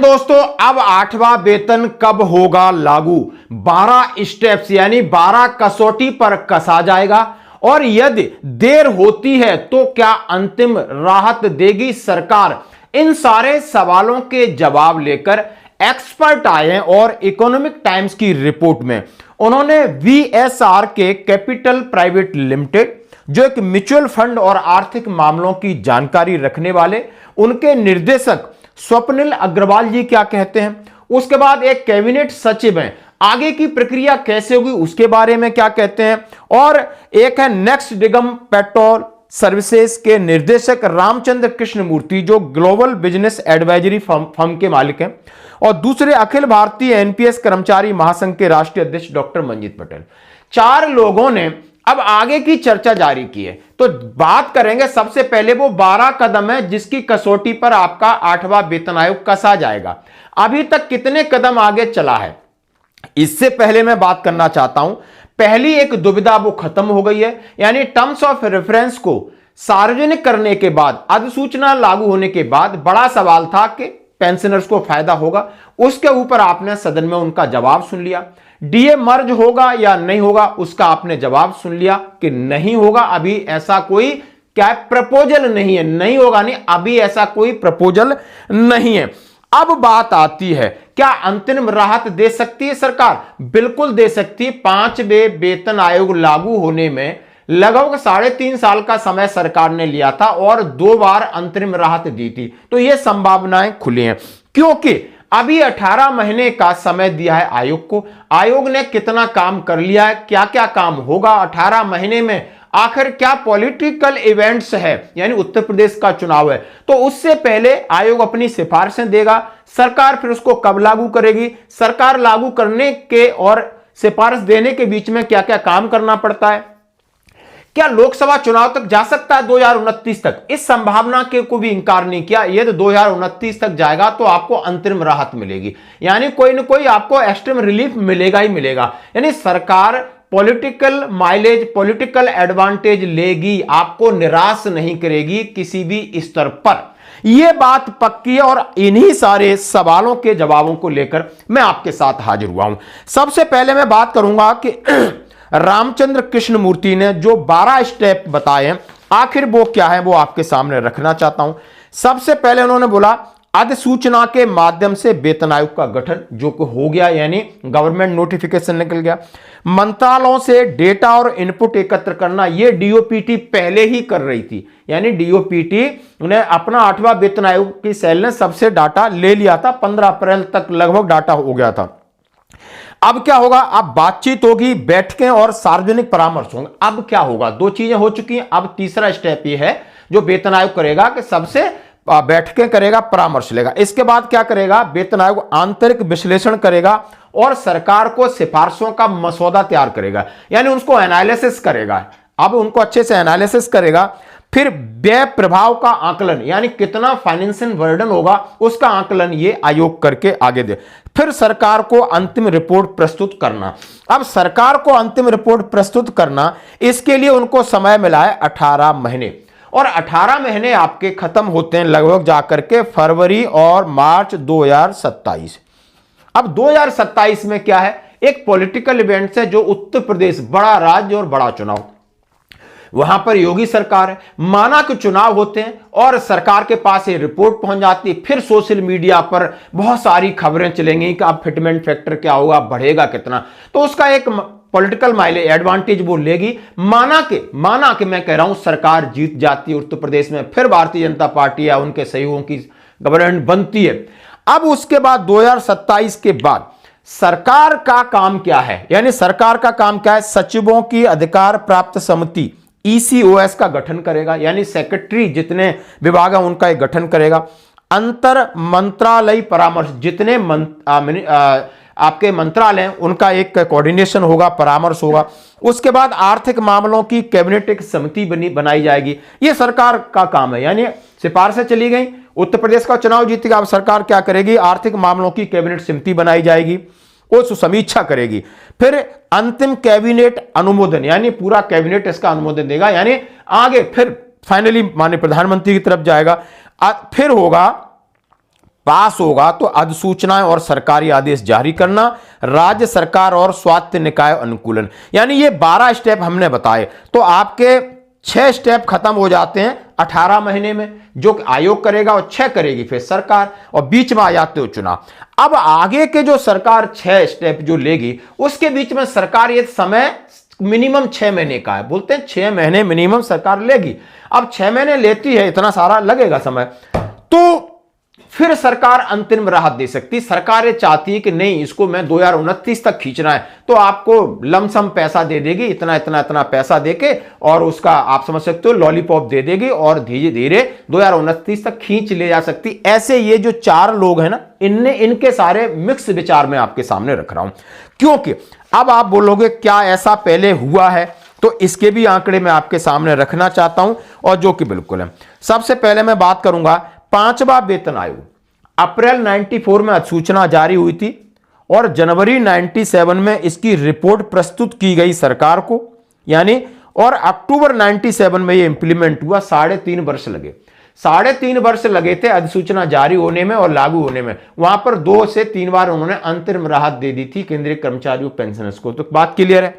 दोस्तों, अब 8वां वेतन कब होगा लागू? 12 स्टेप्स यानी 12 कसौटी पर कसा जाएगा और यदि देर होती है तो क्या अंतिम राहत देगी सरकार? इन सारे सवालों के जवाब लेकर एक्सपर्ट आए हैं और इकोनॉमिक टाइम्स की रिपोर्ट में उन्होंने वीएसआर के कैपिटल प्राइवेट लिमिटेड, जो एक म्यूचुअल फंड और आर्थिक मामलों की जानकारी रखने वाले, उनके निर्देशक स्वप्निल अग्रवाल जी क्या कहते हैं, उसके बाद एक कैबिनेट सचिव हैं, आगे की प्रक्रिया कैसे होगी उसके बारे में क्या कहते हैं, और एक है नेक्स्ट डिगम पेट्रोल सर्विसेज के निर्देशक रामचंद्र कृष्ण मूर्ति, जो ग्लोबल बिजनेस एडवाइजरी फर्म के मालिक हैं, और दूसरे अखिल भारतीय एनपीएस कर्मचारी महासंघ के राष्ट्रीय अध्यक्ष डॉक्टर मंजीत पटेल। 4 लोगों ने अब आगे की चर्चा जारी की है। तो बात करेंगे, सबसे पहले वो 12 कदम है जिसकी कसौटी पर आपका 8वां वेतन आयोग कसा जाएगा। अभी तक कितने कदम आगे चला है, इससे पहले मैं बात करना चाहता हूं। पहली एक दुविधा वो खत्म हो गई है, यानी टर्म्स ऑफ रेफरेंस को सार्वजनिक करने के बाद, अधिसूचना लागू होने के बाद बड़ा सवाल था कि पेंशनर्स को फायदा होगा, उसके ऊपर आपने सदन में उनका जवाब सुन लिया। डीए मर्ज होगा या नहीं होगा, उसका आपने जवाब सुन लिया कि नहीं होगा। अभी ऐसा कोई क्या प्रपोजल नहीं है, नहीं होगा नहीं, अभी ऐसा कोई प्रपोजल नहीं है। अब बात आती है, क्या अंतरिम राहत दे सकती है सरकार? बिल्कुल दे सकती है। 5वें वेतन आयोग लागू होने में लगभग 3.5 साल का समय सरकार ने लिया था और 2 बार अंतरिम राहत दी थी, तो यह संभावनाएं खुली हैं, क्योंकि अभी 18 महीने का समय दिया है आयोग को। आयोग ने कितना काम कर लिया है, क्या क्या काम होगा 18 महीने में, आखिर क्या पॉलिटिकल इवेंट्स है, यानी उत्तर प्रदेश का चुनाव है, तो उससे पहले आयोग अपनी सिफारिशें देगा, सरकार फिर उसको कब लागू करेगी, सरकार लागू करने के और सिफारिश देने के बीच में क्या क्या काम करना पड़ता है, क्या लोकसभा चुनाव तक जा सकता है 2029 तक, इस संभावना के को भी इंकार नहीं किया। यदि 2029 तक जाएगा तो आपको अंतरिम राहत मिलेगी, यानी कोई ना कोई आपको एक्सट्रीम रिलीफ मिलेगा ही मिलेगा, यानी सरकार पॉलिटिकल माइलेज, पॉलिटिकल एडवांटेज लेगी, आपको निराश नहीं करेगी किसी भी स्तर पर। यह बात पक्की है और इन्हीं सारे सवालों के जवाबों को लेकर मैं आपके साथ हाजिर हुआ हूं। सबसे पहले मैं बात करूंगा कि रामचंद्र कृष्ण मूर्ति ने जो 12 स्टेप बताए हैं, आखिर वो क्या है, वो आपके सामने रखना चाहता हूं। सबसे पहले उन्होंने बोला अधिसूचना के माध्यम से वेतन आयोग का गठन, जो हो गया, यानी गवर्नमेंट नोटिफिकेशन निकल गया। मंत्रालयों से डेटा और इनपुट एकत्र करना, यह डीओपीटी पहले ही कर रही थी, यानी डीओपीटी ने अपना 8वां वेतन आयोग की सेल ने सबसे डाटा ले लिया था, 15 अप्रैल तक लगभग डाटा हो गया था। अब क्या होगा, अब बातचीत होगी, बैठकें और सार्वजनिक परामर्श होंगे। अब क्या होगा, 2 चीजें हो चुकी हैं, अब तीसरा स्टेप ये है जो वेतन आयोग करेगा कि सबसे बैठकें करेगा, परामर्श लेगा। इसके बाद क्या करेगा, वेतन आयोग आंतरिक विश्लेषण करेगा और सरकार को सिफारिशों का मसौदा तैयार करेगा, यानी उसको एनालिसिस करेगा। अब उनको अच्छे से एनालिसिस करेगा, फिर व्यय प्रभाव का आकलन, यानी कितना फाइनेंशियल बर्डन होगा उसका आकलन ये आयोग करके आगे दे, फिर सरकार को अंतिम रिपोर्ट प्रस्तुत करना। अब सरकार को अंतिम रिपोर्ट प्रस्तुत करना, इसके लिए उनको समय मिला है 18 महीने, और 18 महीने आपके खत्म होते हैं लगभग जाकर के फरवरी और मार्च 2027। अब 2027 में क्या है, एक पॉलिटिकल इवेंट है, जो उत्तर प्रदेश बड़ा राज्य और बड़ा चुनाव, वहां पर योगी सरकार है, माना कि चुनाव होते हैं और सरकार के पास ये रिपोर्ट पहुंच जाती है, फिर सोशल मीडिया पर बहुत सारी खबरें चलेंगी कि अब फिटमेंट फैक्टर क्या होगा, बढ़ेगा कितना, तो उसका एक पॉलिटिकल माइलेज एडवांटेज वो लेगी। माना कि मैं कह रहा हूं सरकार जीत जाती है उत्तर प्रदेश में, फिर भारतीय जनता पार्टी या उनके सहयोगियों की गवर्नमेंट बनती है। अब उसके बाद 2027 के बाद सरकार का काम क्या है, यानी सरकार का काम क्या है, सचिवों की अधिकार प्राप्त समिति ईसीओएस का गठन करेगा, यानी सेक्रेटरी जितने विभाग हैं उनका एक गठन करेगा। अंतर मंत्रालय परामर्श, जितने आपके मंत्रालय हैं उनका एक कोऑर्डिनेशन होगा, परामर्श होगा। उसके बाद आर्थिक मामलों की कैबिनेट एक समिति बनाई जाएगी, यह सरकार का काम है, यानी सिफारिशें चली गई, उत्तर प्रदेश का चुनाव जीतेगा, अब सरकार क्या करेगी, आर्थिक मामलों की कैबिनेट समिति बनाई जाएगी, वो समीक्षा करेगी, फिर अंतिम कैबिनेट अनुमोदन, यानी पूरा कैबिनेट इसका अनुमोदन देगा, यानी आगे फिर फाइनली माननीय प्रधानमंत्री की तरफ जाएगा। फिर होगा पास होगा तो अधिसूचनाएं और सरकारी आदेश जारी करना, राज्य सरकार और स्वायत्त निकाय अनुकूलन। यानी ये 12 स्टेप हमने बताए, तो आपके 6 स्टेप खत्म हो जाते हैं 18 महीने में, जो आयोग करेगा और 6 करेगी फिर सरकार, और बीच में आ जाते हो चुनाव। अब आगे के जो सरकार 6 स्टेप जो लेगी, उसके बीच में सरकार ये समय मिनिमम 6 महीने का है, बोलते हैं 6 महीने मिनिमम सरकार लेगी। अब 6 महीने लेती है, इतना सारा लगेगा समय, तो फिर सरकार अंतरिम राहत दे सकती। सरकार ये चाहती है कि नहीं, इसको मैं 2029 तक खींचना है, तो आपको लमसम पैसा दे देगी, इतना इतना इतना पैसा देके, और उसका आप समझ सकते हो लॉलीपॉप दे देगी, और धीरे धीरे 2029 तक खींच ले जा सकती। ऐसे ये जो 4 लोग हैं ना, इनके सारे मिक्स विचार में आपके सामने रख रहा हूं, क्योंकि अब आप बोलोगे क्या ऐसा पहले हुआ है, तो इसके भी आंकड़े मैं आपके सामने रखना चाहता हूं, और जो कि बिल्कुल है। सबसे पहले मैं बात करूंगा 5वां वेतन आयोग। अप्रैल 94 में अधिसूचना जारी हुई थी, और जनवरी 97 में इसकी रिपोर्ट प्रस्तुत की गई सरकार को, यानी, और अक्टूबर 97 में ये इंप्लीमेंट हुआ। 3.5 वर्ष लगे, 3.5 वर्ष लगे थे अधिसूचना जारी होने में और लागू होने में। वहां पर 2 से 3 बार उन्होंने अंतरिम राहत दे दी थी केंद्रीय कर्मचारियों पेंशनर्स को। तो बात क्लियर है।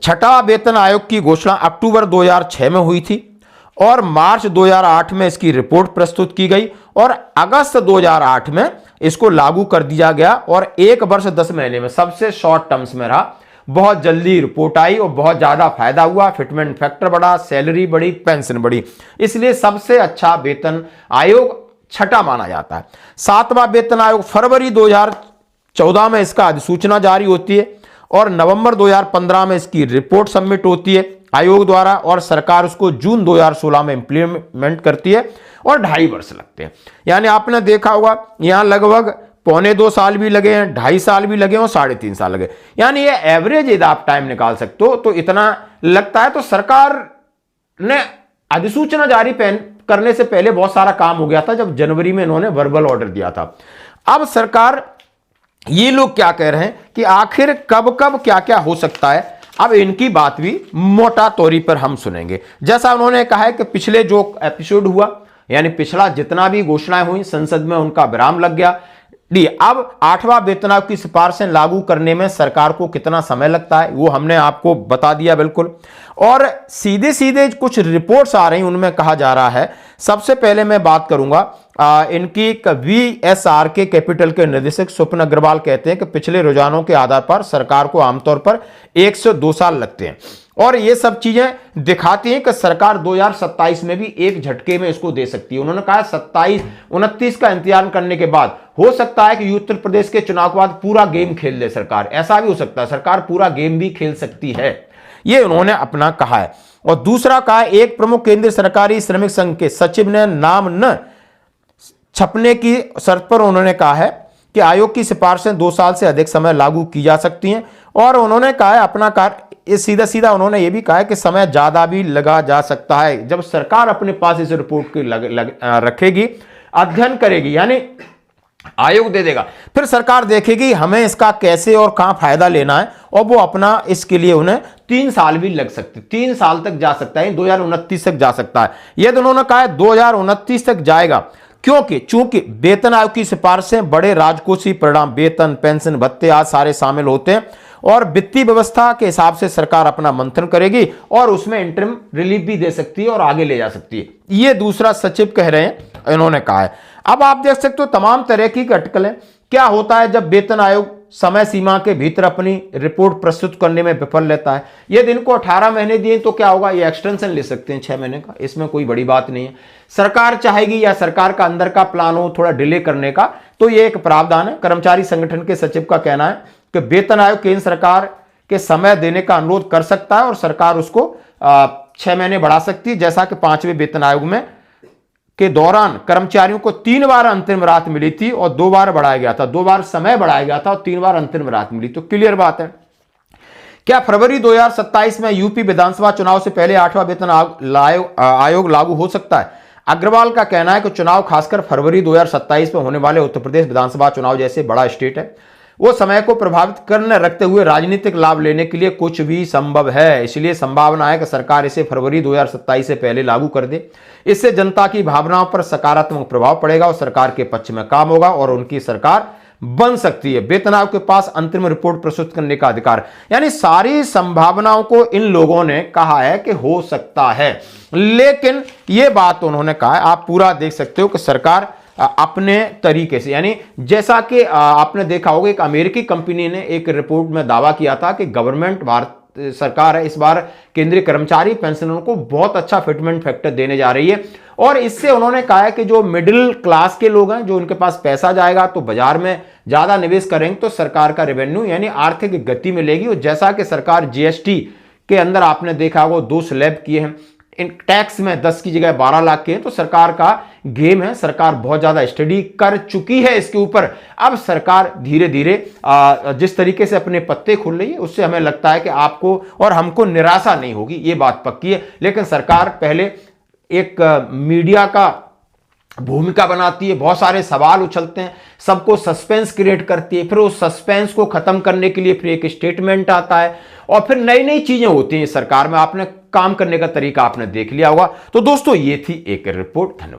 6वां वेतन आयोग की घोषणा अक्टूबर 2006 में हुई थी, और मार्च 2008 में इसकी रिपोर्ट प्रस्तुत की गई, और अगस्त 2008 में इसको लागू कर दिया गया, और 1 वर्ष 10 महीने में सबसे शॉर्ट टर्म्स में रहा। बहुत जल्दी रिपोर्ट आई और बहुत ज्यादा फायदा हुआ, फिटमेंट फैक्टर बढ़ा, सैलरी बढ़ी, पेंशन बढ़ी, इसलिए सबसे अच्छा वेतन आयोग 6वां माना जाता है। 7वां वेतन आयोग फरवरी 2014 में इसका अधिसूचना जारी होती है, और नवंबर 2015 में इसकी रिपोर्ट सबमिट होती है आयोग द्वारा, और सरकार उसको जून 2016 में इंप्लीमेंट करती है, और 2.5 वर्ष लगते हैं। यानी आपने देखा होगा यहां लगभग 1.25 साल भी लगे हैं, 2.5 साल भी लगे और 3.5 साल लगे। यानी ये एवरेज यदि आप टाइम निकाल सकते हो तो इतना लगता है। तो सरकार ने अधिसूचना जारी करने से पहले बहुत सारा काम हो गया था, जब जनवरी में इन्होंने वर्बल ऑर्डर दिया था। अब सरकार, ये लोग क्या कह रहे हैं कि आखिर कब कब क्या क्या हो सकता है, अब इनकी बात भी मोटा तौर पर हम सुनेंगे। जैसा उन्होंने कहा है कि पिछले जो एपिसोड हुआ, यानी पिछला जितना भी घोषणाएं हुई संसद में, उनका विराम लग गया। अब 8वां वेतन आयोग की सिफारिशें लागू करने में सरकार को कितना समय लगता है वो हमने आपको बता दिया बिल्कुल। और सीधे सीधे कुछ रिपोर्ट्स आ रही, उनमें कहा जा रहा है, सबसे पहले मैं बात करूंगा इनकी VSR के कैपिटल के निदेशक स्वप्न अग्रवाल कहते हैं कि पिछले रुझानों के आधार पर सरकार को आमतौर पर 1 से 2 साल लगते हैं, और ये सब चीजें दिखाती हैं कि सरकार 2027 में भी एक झटके में इसको दे सकती है। उन्होंने कहा 27-29 का इंतजार करने के बाद हो सकता है कि उत्तर प्रदेश के चुनाव के बाद पूरा गेम खेल ले सरकार, ऐसा भी हो सकता है, सरकार पूरा गेम भी खेल सकती है, ये उन्होंने अपना कहा है। और दूसरा कहा, एक प्रमुख केंद्रीय सरकारी श्रमिक संघ के सचिव ने नाम न छपने की शर्त पर उन्होंने कहा है कि आयोग की सिफारिशें 2 साल से अधिक समय लागू की जा सकती हैं, और उन्होंने कहा है अपना कार्य, सीधा सीधा उन्होंने ये भी कहा है कि समय ज्यादा भी लगा जा सकता है। जब सरकार अपने पास इस रिपोर्ट की रखेगी, अध्ययन करेगी, यानी आयोग दे देगा, फिर सरकार देखेगी हमें इसका कैसे और कहां फायदा लेना है, और वो अपना इसके लिए उन्हें 3 साल भी लग सकते, 3 साल तक जा सकता है, 2029 तक जा सकता है। यह उन्होंने कहा है 2029 तक जाएगा, क्योंकि चूंकि वेतन आयोग की सिफारिशें बड़े राजकोषीय परिणाम, वेतन, पेंशन, भत्ते आज सारे शामिल होते हैं, और वित्तीय व्यवस्था के हिसाब से सरकार अपना मंथन करेगी, और उसमें इंटरिम रिलीफ भी दे सकती है और आगे ले जा सकती है। ये दूसरा सचिव कह रहे हैं, इन्होंने कहा है। अब आप देख सकते हो तमाम तरह की अटकलें। क्या होता है जब वेतन आयोग समय सीमा के भीतर अपनी रिपोर्ट प्रस्तुत करने में विफल रहता है? यदि इनको 18 महीने दिए तो क्या होगा, ये एक्सटेंशन ले सकते हैं 6 महीने का, इसमें कोई बड़ी बात नहीं है। सरकार चाहेगी या सरकार का अंदर का प्लान हो थोड़ा डिले करने का, तो ये एक प्रावधान है। कर्मचारी संगठन के सचिव का कहना है कि वेतन आयोग केंद्र सरकार के समय देने का अनुरोध कर सकता है, और सरकार उसको 6 महीने बढ़ा सकती है, जैसा कि 5वें वेतन आयोग में के दौरान कर्मचारियों को 3 बार अंतरिम राहत मिली थी, और 2 बार बढ़ाया गया था, 2 बार समय बढ़ाया गया था और 3 बार अंतरिम राहत मिली। तो क्लियर बात है। क्या फरवरी 2027 में यूपी विधानसभा चुनाव से पहले 8वां वेतन आयोग लागू हो सकता है? अग्रवाल का कहना है कि चुनाव खासकर फरवरी 2027 में होने वाले उत्तर प्रदेश विधानसभा चुनाव जैसे बड़ा स्टेट है, वो समय को प्रभावित करने रखते हुए राजनीतिक लाभ लेने के लिए कुछ भी संभव है। इसलिए संभावना है कि सरकार इसे फरवरी 2027 से पहले लागू कर दे। इससे जनता की भावनाओं पर सकारात्मक प्रभाव पड़ेगा और सरकार के पक्ष में काम होगा और उनकी सरकार बन सकती है। वेतन आयोग के पास अंतरिम रिपोर्ट प्रस्तुत करने का अधिकार, यानी सारी संभावनाओं को इन लोगों ने कहा है कि हो सकता है। लेकिन यह बात उन्होंने कहा है, आप पूरा देख सकते हो कि सरकार अपने तरीके से, यानी जैसा कि आपने देखा होगा एक अमेरिकी कंपनी ने एक रिपोर्ट में दावा किया था कि गवर्नमेंट भारत सरकार है इस बार केंद्रीय कर्मचारी पेंशनरों को बहुत अच्छा फिटमेंट फैक्टर देने जा रही है। और इससे उन्होंने कहा है कि जो मिडिल क्लास के लोग हैं, जो उनके पास पैसा जाएगा तो बाजार में ज्यादा निवेश करेंगे तो सरकार का रेवेन्यू यानी आर्थिक गति मिलेगी। और जैसा कि सरकार जीएसटी के अंदर आपने देखा होगा 2 स्लैब किए हैं, इन टैक्स में 10 की जगह 12 लाख के हैं, तो सरकार का गेम है। सरकार बहुत ज्यादा स्टडी कर चुकी है इसके ऊपर। अब सरकार धीरे धीरे जिस तरीके से अपने पत्ते खुल रही है उससे हमें लगता है कि आपको और हमको निराशा नहीं होगी, ये बात पक्की है। लेकिन सरकार पहले एक मीडिया का भूमिका बनाती है, बहुत सारे सवाल उछलते हैं, सबको सस्पेंस क्रिएट करती है, फिर उस सस्पेंस को खत्म करने के लिए फिर एक स्टेटमेंट आता है और फिर नई नई चीजें होती हैं सरकार में। आपने काम करने का तरीका आपने देख लिया होगा। तो दोस्तों ये थी एक रिपोर्ट। धन्यवाद।